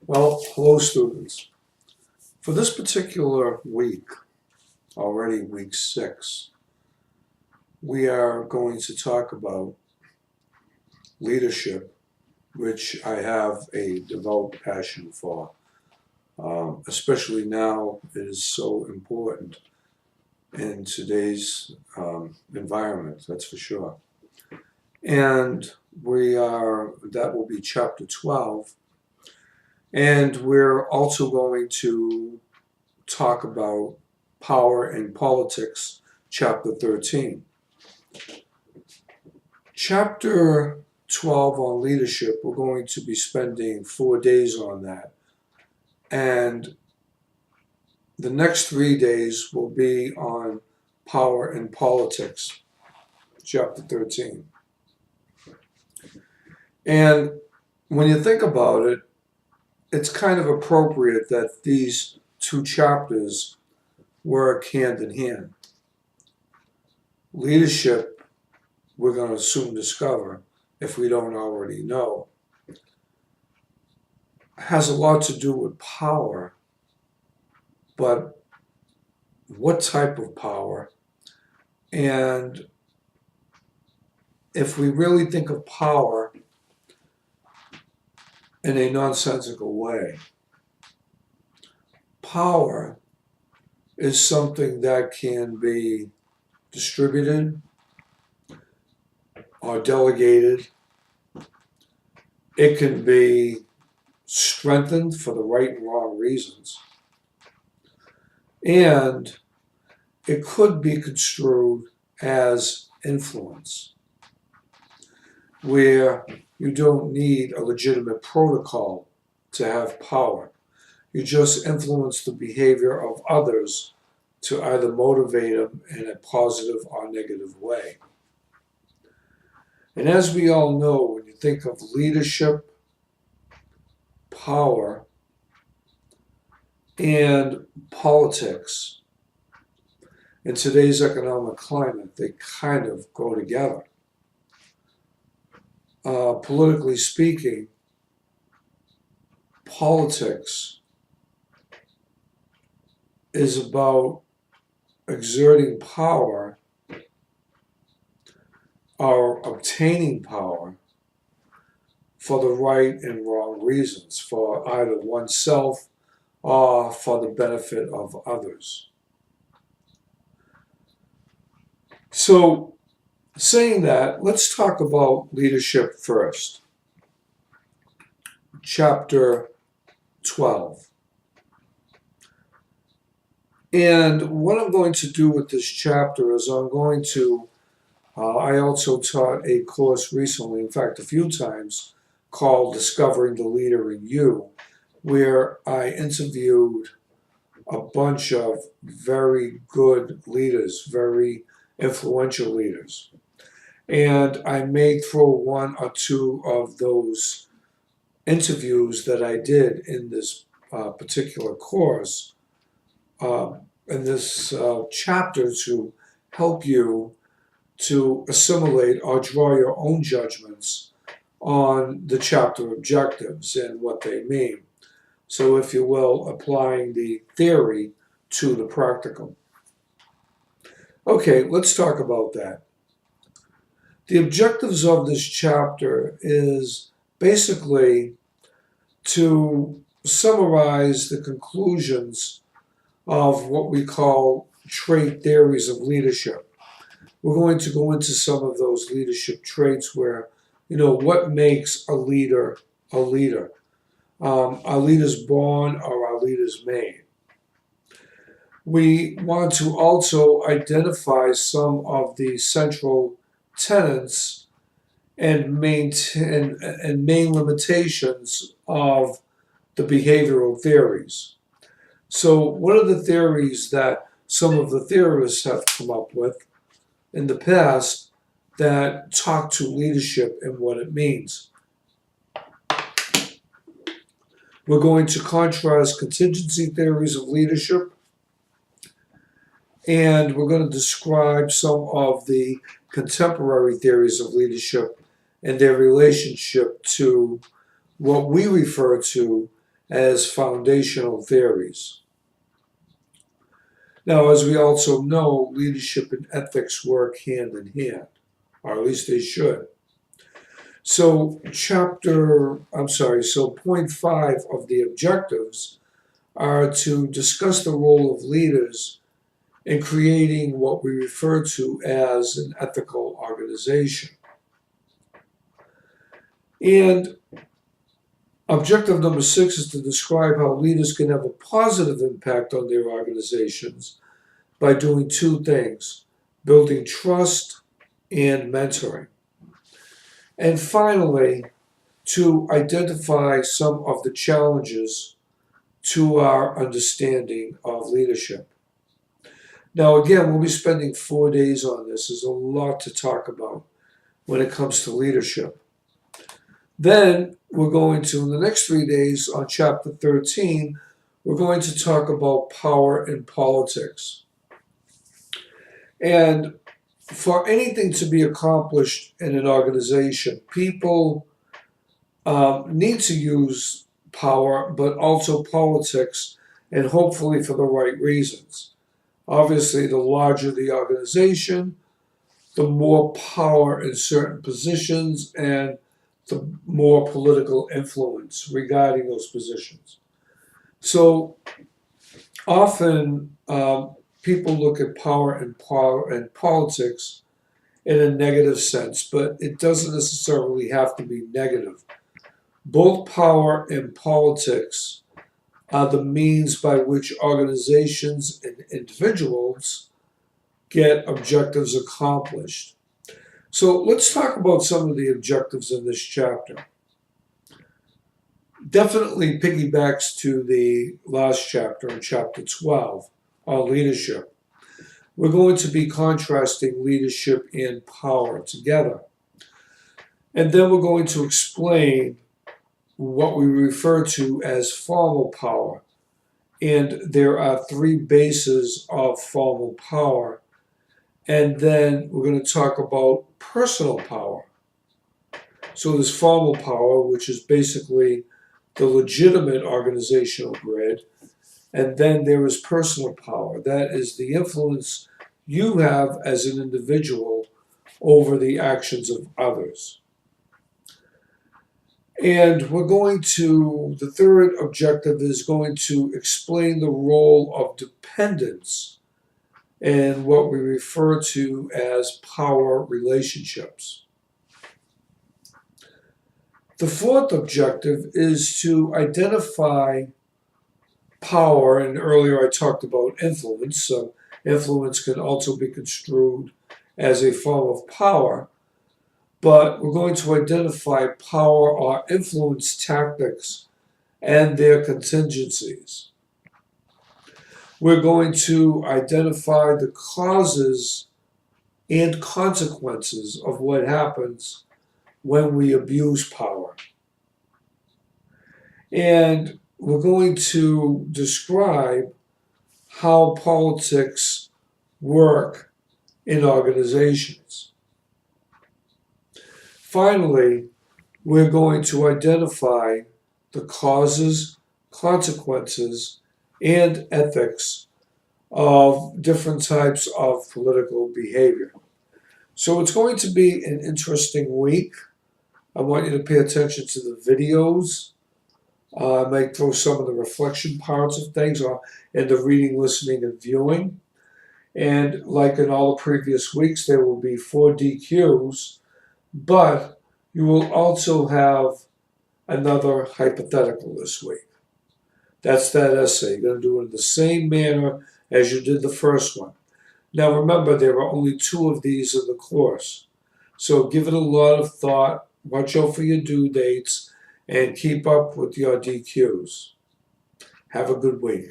Well, hello students. For this particular week, already week 6, we are going to talk about leadership, which I have a devout passion for. Especially now, it is so important in today's environment, that's for sure. And that will be chapter 12. And we're also going to talk about Power and Politics, chapter 13. Chapter 12 on leadership, we're going to be spending 4 days on that. And the next 3 days will be on Power and Politics, chapter 13. And when you think about it, it's kind of appropriate that these two chapters work hand in hand. Leadership, we're going to soon discover, if we don't already know, has a lot to do with power, but what type of power? And if we really think of power in a nonsensical way, power is something that can be distributed or delegated. It can be strengthened for the right and wrong reasons. And it could be construed as influence, where you don't need a legitimate protocol to have power. You just influence the behavior of others to either motivate them in a positive or negative way. And as we all know, when you think of leadership, power, and politics, in today's economic climate, they kind of go together. Politically speaking, politics is about exerting power or obtaining power for the right and wrong reasons, for either oneself or for the benefit of others. So, saying that, let's talk about leadership first. Chapter 12. And what I'm going to do with this chapter is I also taught a course recently, in fact a few times, called Discovering the Leader in You, where I interviewed a bunch of very good leaders, very influential leaders. And I made through one or two of those interviews that I did in this particular course, in this chapter, to help you to assimilate or draw your own judgments on the chapter objectives and what they mean. So, if you will, applying the theory to the practical. Okay, let's talk about that. The objectives of this chapter is basically to summarize the conclusions of what we call trait theories of leadership. We're going to go into some of those leadership traits where, what makes a leader a leader? Are leaders born or are leaders made? We want to also identify some of the central tenets and main limitations of the behavioral theories. So what are the theories that some of the theorists have come up with in the past that talk to leadership and what it means? We're going to contrast contingency theories of leadership, and we're going to describe some of the contemporary theories of leadership and their relationship to what we refer to as foundational theories. Now, as we also know, leadership and ethics work hand in hand, or at least they should. So point 5 of the objectives are to discuss the role of leaders in creating what we refer to as an ethical organization. And objective number 6 is to describe how leaders can have a positive impact on their organizations by doing two things: building trust and mentoring. And finally, to identify some of the challenges to our understanding of leadership. Now, again, we'll be spending 4 days on this. There's a lot to talk about when it comes to leadership. Then we're going to, in the next 3 days on chapter 13, we're going to talk about power in politics. And for anything to be accomplished in an organization, people need to use power, but also politics, and hopefully for the right reasons. Obviously, the larger the organization, the more power in certain positions and the more political influence regarding those positions. So often people look at power and politics in a negative sense, but it doesn't necessarily have to be negative. Both power and politics are the means by which organizations and individuals get objectives accomplished. So let's talk about some of the objectives in this chapter. Definitely piggybacks to the last chapter, in chapter 12, on leadership. We're going to be contrasting leadership and power together. And then we're going to explain what we refer to as formal power. And there are 3 bases of formal power. And then we're going to talk about personal power. So there's formal power, which is basically the legitimate organizational grid. And then there is personal power. That is the influence you have as an individual over the actions of others. And we're going to, the third objective is going to explain the role of dependence and what we refer to as power relationships. The fourth objective is to identify power, and earlier I talked about influence, so influence can also be construed as a form of power, but we're going to identify power or influence tactics and their contingencies. We're going to identify the causes and consequences of what happens when we abuse power. And we're going to describe how politics work in organizations. Finally, we're going to identify the causes, consequences, and ethics of different types of political behavior. So it's going to be an interesting week. I want you to pay attention to the videos. I might throw some of the reflection parts of things in the reading, listening, and viewing. And like in all the previous weeks, there will be 4 DQs, but you will also have another hypothetical this week. That's that essay. You're going to do it in the same manner as you did the first one. Now remember, there are only 2 of these in the course. So give it a lot of thought, watch out for your due dates, and keep up with your DQs. Have a good week.